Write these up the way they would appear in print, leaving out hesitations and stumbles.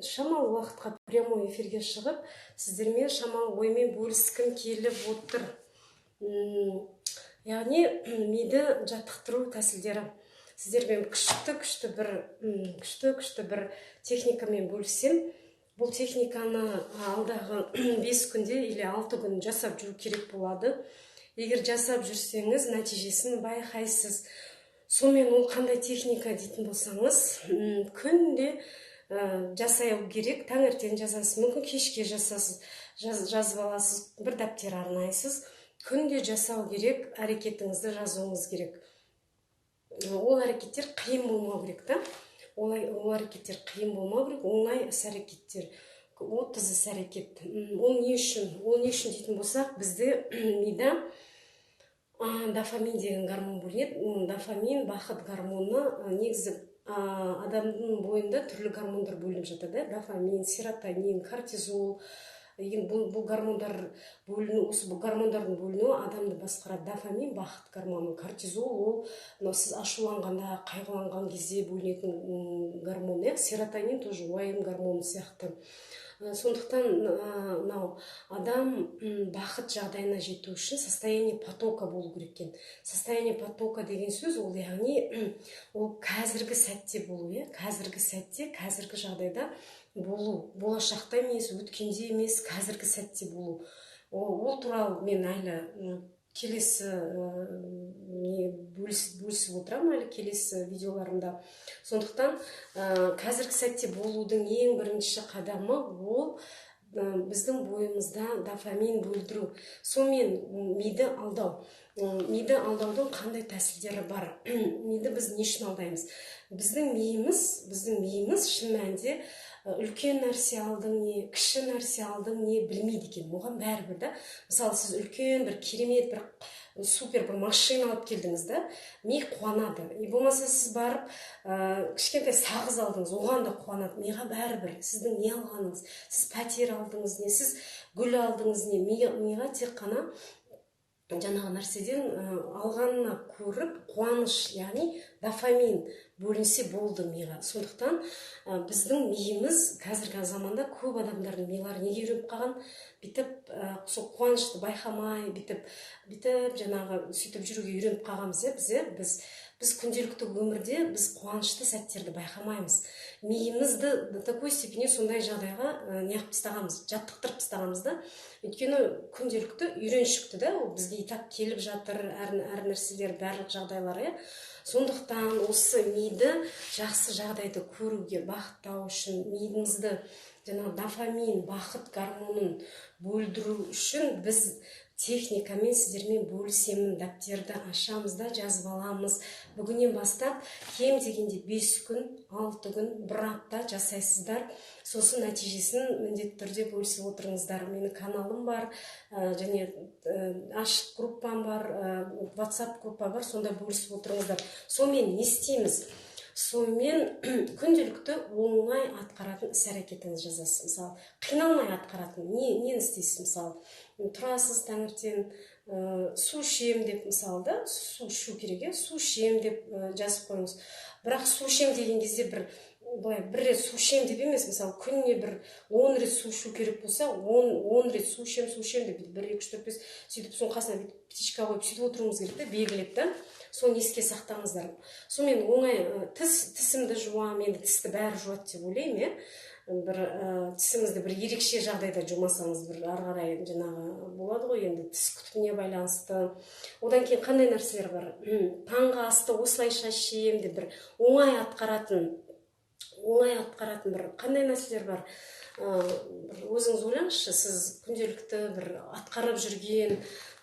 шамалы уақытқа прямой эфирге шығып, сіздермен шамалы оймен бөліскім келіп отыр. Яғни миды жаттықтыру тәсілдері. Сіздермен күшті бір техникамен бөлісем. Бұл техниканы алдағы 5 күнде или 6 күн жасап жүру керек болады. Егер жасап жүрсеңіз, нәтижесін байқайсыз. Сонымен ол қандай техника дейтін болсаңыз, күнде жасау керек, таңертең жазасыз, мүмкін кешке жасасыз, жазып аласыз, бір дәптер арнайсыз. Күнде жасау керек, әрекетіңізді жазуыңыз керек. Ол әрекеттер қиын болмау керек та. Ол әрекеттер қиын болмау керек, оңай іс-әрекеттер, 30 іс-әрекет. Ол не үшін дейтін болсақ, бізде мида дофамин деген гормон бөлінеді. Дофамин, бақыт гормоны, негізі адамның бойында түрлі гормондар бөлініп жатады. Дофамин, серотонин, кортизол. Бұл гормондар бөліну, осы гормондардың бөлінуі адамды басқарады. Дофамин, бақыт гормоны, кортизол, ол сіз ашуланғанда, қайғыланған кезде бөлінетін гормон. Серотонин тоже уайым гормоны сияқты. Сондықтан адам бақыт жағдайына жету үшін состояние потока болу керек екен. Состояние потока деген сөз, ол яғни ол қазіргі сәтте болу, қазіргі сәтте, қазіргі жағдайда болу, болашақта емес, өткенде емес, қазіргі сәтте болу. Ол туралы мен әлі келесі бөлісіп отырамын, әлі келесі видеоларымда. Сондықтан қазіргі сәтте болудың ең бірінші қадамы ол біздің бойымызда дофамин бөлдіру. Сонымен миды алдау. Миды алдаудың қандай тәсілдері бар? Миды біз не үшін алдаймыз? Біздің миымыз шын мәнінде үлкен нәрсе алдың не, кіші нәрсе алдың не білмейді екен. Оған бәрібір да. Мысалы, сіз үлкен бір керемет, бір супер бір машина алып келдіңіз да, ми қуанады. Болмаса сіз барып, кішкентай сағыз алдыңыз, оған да қуанады. Миға бәрібір. Сіздің не алғаныңыз? Сіз пәтер алдыңыз не, сіз гүл алдыңыз не, миға тек қана жаңағы нәрседен алғанына көріп қуаныш, яғни дофамин бөлінсе болды миға. Сондықтан біздің миымыз қазіргі заманда көп адамдардың милары неге үйреніп қалған? Бүйтіп сол қуанышты байқамай, бүйтіп жаңағы сөйтіп жүруге үйреніп қалғанбыз. Біз күнделікті өмірде біз қуанышты сәттерді байқамаймыз. Миымызды до такой степени сондай жағдайға неғып тастағанбыз, жаттықтырып тастағанбыз да. Өйткені күнделікті үйреншікті да, ол бізге и так келіп жатыр, әр нәрселер, барлық жағдайлары. Сондықтан осы миды жақсы жағдайды көруге бағыттау үшін, миымызды жаңағы дофамин, бақыт гормонын бөлдіру үшін біз техникамен сіздермен бөлісемін, дәптерді ашамыз да жазып аламыз. Бүгіннен бастап кем дегенде 5 күн, 6 күн, 1 апта жасайсыздар. Сосын нәтижесін міндетті түрде бөлісіп отырыңыздар. Менің каналым бар, және ашық группам бар, WhatsApp группа бар, сонда бөлісіп отырыңыздар. Сонымен не істейміз? Сонымен күнделікті оңай атқаратын іс-әрекетіңіз жазасыз. Мысалы, қиналмай атқаратын нені істейсіз? Мысалы, тұрасыз таңертең, су ішем деп, мысалы да, су ішу керек, су ішем деп жазып қойыңыз. Бірақ су ішем деген кезде бір рет су ішем деп емес, мысалы, күніне бір 10 рет су ішу керек болса, 10 рет су ішем деп, 1, 2, 3, 4, 5, сөйтіп соның қасына птичка қойып сөйтіп отыруымыз керек та, белгілеп та. Соны еске сақтаңыздар. Сонымен оңай тісімді жуам, енді тісті бәрі жуады деп ойлаймын, бір тісіңізді бір ерекше жағдайда жумасаңыз, бір ары қарай жаңағы болады ғой, енді тіс күтіміне байланысты. Одан кейін қандай нәрселер бар? Таңғы асты осылайша ішем деп бір оңай атқаратын бір қандай нәрселер бар? Өзіңіз ойлаңызшы, сіз күнделікті бір атқарып жүрген,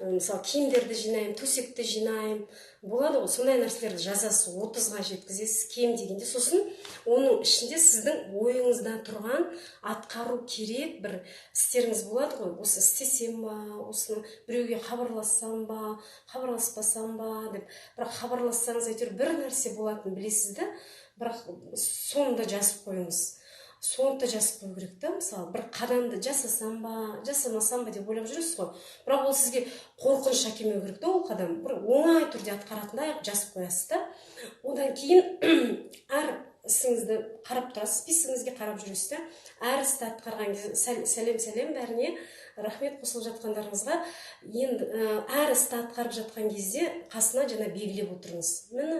мысалы, киімдерді жинаймын, төсекті жинаймын, болады ғой, сондай нәрселерді жазасыз, 30-ға жеткізесіз кем дегенде. Сосын оның ішінде сіздің ойыңызда тұрған атқару керек бір істеріңіз болады ғой. Осы істесем ба, осыны біреуге хабарлассам ба, хабарласпасам ба деп. Бірақ хабарлассаңыз әйтеуір бір нәрсе болатынын білесіз да, бірақ соны да жазып қойыңыз. Соны жазып қою керек та, мысалы, бір қадамды жасасам ба, жасамасам ба деп ойлап жүресіз ғой. Бірақ ол сізге қорқыныш әкелмеу керек та, ол қадам. Бір оңай түрде атқаратындай жазып қоясыз да. Одан кейін әр ісіңізді қарап тұрасыз, списогіңізге қарап жүресіз да. Әр істі атқарған кезде сәлем бәріне, рахмет қосылып жатқандарыңызға. Енді әр істі атқарып жатқан кезде қасына жаңа белгілеп отырыңыз. Міне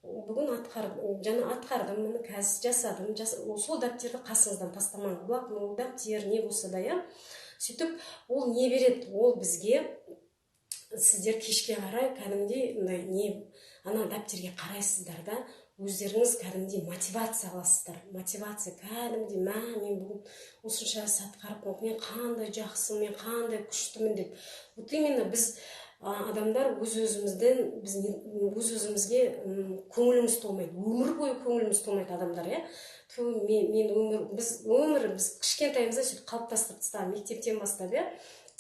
бүгін атқардым, міне қазір жасадым. Сол дәптерді қасыңыздан тастамаңыз. Блокнот, дәптер не болса да, сөйтіп ол не береді? Ол бізге сіздер кешке қарай кәдімгідей ана дәптерге қарайсыздар да, өздеріңіз кәдімгідей мотивация аласыздар. Мотивация кәдімгідей, мен бүгін осынша іс атқарып, мен қандай жақсымын, мен қандай күштімін деп. Вот именно біз адамдар өз-өзімізге көңіліміз толмайды. Өмір бойы көңіліміз толмайды адамдар, біз кішкентайымызда сөйтіп қалыптастырып тастаған, мектептен бастап,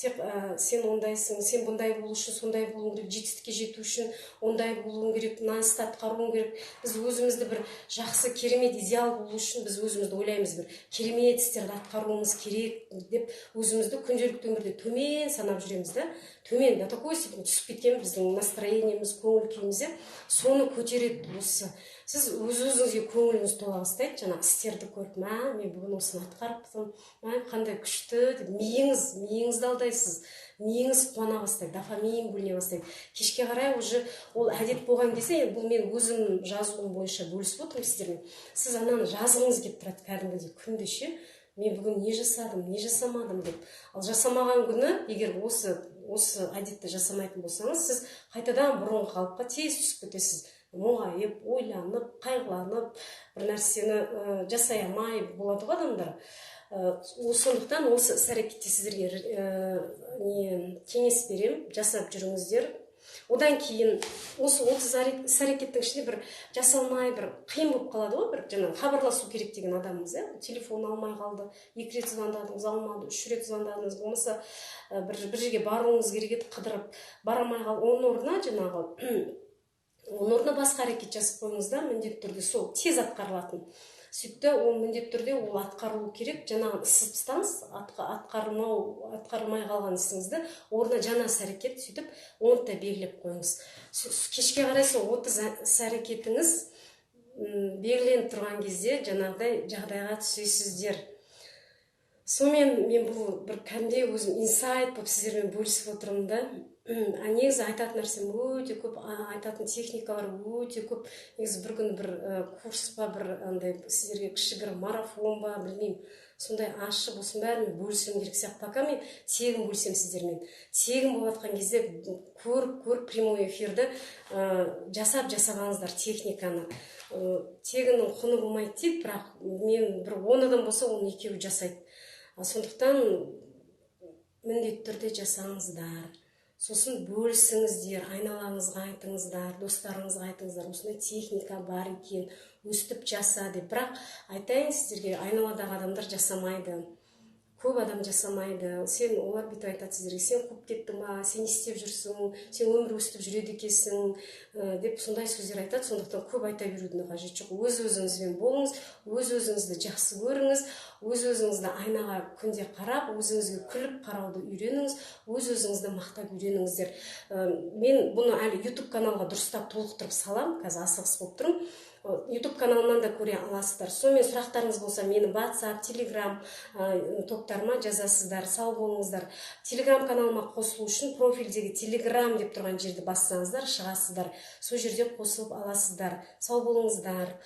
тек сен ондайсың, сен бұндай болу үшін сондай болуың керек, жетістікке жету үшін ондай болуың керек, мына істі атқаруың керек. Біз өзімізді бір жақсы, керемет, идеал болу үшін біз өзімізді ойлаймыз, бір керемет істерді атқаруымыз керек деп өзімізді күнделікті өмірде төмен санап жүреміз да. Төмен, до такой степени түсіп кеткен біздің настроениеміз, көңіл күйіміз, соны көтереді осы. Сіз өз-өзіңізге көңіліңіз тола бастайды, жаңа істерді көріп, мен бүгін осыны атқарыппын, қандай күшті деп миыңызды алдайсыз, миыңыз қуана бастайды, дофамин бөліне бастайды. Кешке қарай уже ол әдет болған кезде, бұл мен өзім жазуым бойынша бөлісіп отырмын сіздермен. Сіз ананы жазғыңыз келіп тұрады кәдімгідей күнде ше, мен бүгін не жасадым, не жасамадым деп. Ал жасамаған күні, егер осы әдетті жасамайтын болсаңыз, сіз қайтадан бұрынғы қалыпқа тез түсіп кетесіз. Мұңайып, ойланып, қайғыланып, бір нәрсені жасай алмай болады ғой адамдар. Сондықтан осы іс-әрекетте сіздерге кеңес берем, жасап жүріңіздер. Одан кейін осы 30 іс-әрекеттің ішінде бір жасалмай, бір қиын болып қалады ғой, бір жаңа хабарласу керек деген адамымыз, телефон алмай қалды, 2 рет звондадыңыз, алмады, 3 рет звондадыңыз, болмаса бір жерге баруыңыз керек еді, қыдырып бара алмай қалды. Оның орнына басқа әрекет жасап қойыңыз да, міндетті түрде сол тез атқарылатын. Сөйтті, ол міндетті түрде ол атқарылу керек. Жаңағы ісіп тастаңыз, атқарылмай қалған ісіңізді, орнына жаңа іс-әрекет сөйтіп, оны да белгілеп қойыңыз. Кешке қарай сол 30 іс-әрекетіңіз белгіленіп тұрған кезде жаңағыдай жағдайға түсесіздер. Сонымен мен бұл бір кәдімгідей өзім инсайт болып сіздермен бөлісіп отырмын да. Негізі айтатын нәрсем өте көп, айтатын техникалар өте көп. Негізі бір күні бір курс па, бір сіздерге кішігірім марафон ба, білмеймін, сондай ашып, осының бәрімен бөлісім керек сияқты. Пока мен тегін бөлісем сіздермен. Тегін болып жатқан кезде көріп прямой эфирді жасағаныздар техниканы. Тегіннің құны болмайды дейді, бірақ мен бір 10 адам болса, оны 2-еуі жасайды. Сондықтан міндетті түрде жасаңыздар. Сосын бөлісіңіздер, айналаңызға айтыңыздар, достарыңызға айтыңыздар, осындай техника бар екен, өстіп жаса деп. Бірақ айтайын сіздерге, айналадағы адамдар жасамайды. Көп адам жасамайды. Олар бүйтіп айтады сіздерге, сен қуып кеттің ба, сен істеп жүрсің, сен өмір өстіп жүреді екенсің деп сондай сөздер айтады. Сондықтан көп айта берудің қажеті жоқ. Өз-өзіңізбен болыңыз, өз-өзіңізді жақсы көріңіз, өз-өзіңізді айнаға күнде қарап, өзіңізге күліп қарауды үйреніңіз, өз-өзіңізді мақтап үйреніңіздер. Мен бұны әлі YouTube каналға дұрыстап толықтырып салам, қазір асығыс болып тұрмын. YouTube каналынан да көре аласыздар. Сонымен сұрақтарыңыз болса, мені WhatsApp, Telegram топтарыма жазасыздар. Сау болыңыздар. Telegram каналыма қосылу үшін профильдегі Telegram деп тұрған жерді бассаңыздар, шығасыздар. Сол жерде қосылып аласыздар. Сау болыңыздар.